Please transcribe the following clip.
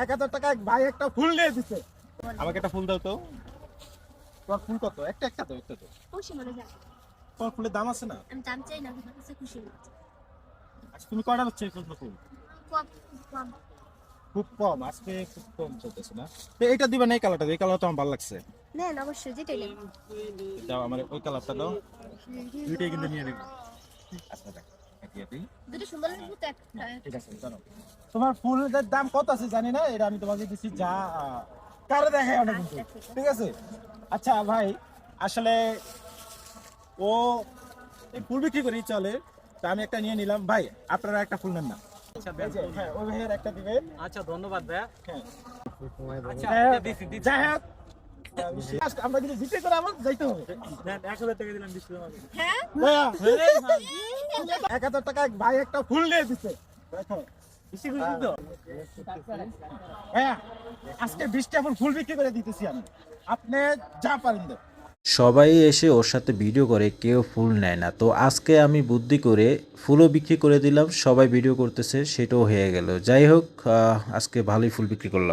1000 টাকা ভাই একটা ফুল নিয়ে দিছে। আমাকে একটা ফুল দাও তো। তোমার ফুল কত? একটা তো। খুশি মনে যায়। তোমার ফুলের দাম আছে না? আমি দাম চাই না, আমার কাছে খুশি মনে হয়। আচ্ছা তুমি কয়টা হচ্ছে এই ফুলগুলো ফুল? কম কম। খুব কম, আজকে খুব কম চলতেছে না। তো এটা দিবেন, এই কালারটা, এই কালারটা আমার ভালো লাগছে। নেন অবশ্যই, যেটাই নেন। দাও আমার ওই কালারটা দাও। দুইটাই কিন্তু নিয়ে নেব। আচ্ছা দেখ, দিয়ে দিই। দুটো সুন্দর লাগবে তো একটা। ঠিক আছে জানো। তোমার ফুলের দাম কত আছে জানি না, এটা আমি তোমাকে দিচ্ছি যা কারে দেখাই অনেক কিন্তু। ঠিক আছে। আচ্ছা ভাই, আসলে ও এই ফুল বিক্রি করি চলে, তা আমি একটা নিয়ে নিলাম। ভাই আপনারা একটা ফুল নেন না। আচ্ছা এই যে, হ্যাঁ ওই ভাইয়ের একটা দিবেন। আচ্ছা ধন্যবাদ ভাইয়া। হ্যাঁ আচ্ছা যাই হোক, দিছি যাই হোক, আমরা কিন্তু জিতে করে আমার যাইতে হবে। দেন 1000 টাকা দিলাম 20 টাকা। হ্যাঁ ভাইয়া, 1000 টাকা ভাই একটা ফুল নিয়ে দিছে। দেখো বেশি খুশি তো? ভাইয়া, আজকে 20টা ফুল বিক্রি করে দিতেছি আমি, আপনি যা পারেন দেন। সবাই এসে ওর সাথে ভিডিও করে, কেউ ফুল নেয় না। তো আজকে আমি বুদ্ধি করে ফুলও বিক্রি করে দিলাম, সবাই ভিডিও করতেছে, সেটাও হয়ে গেল। যাই হোক, আজকে ভালোই ফুল বিক্রি করলাম।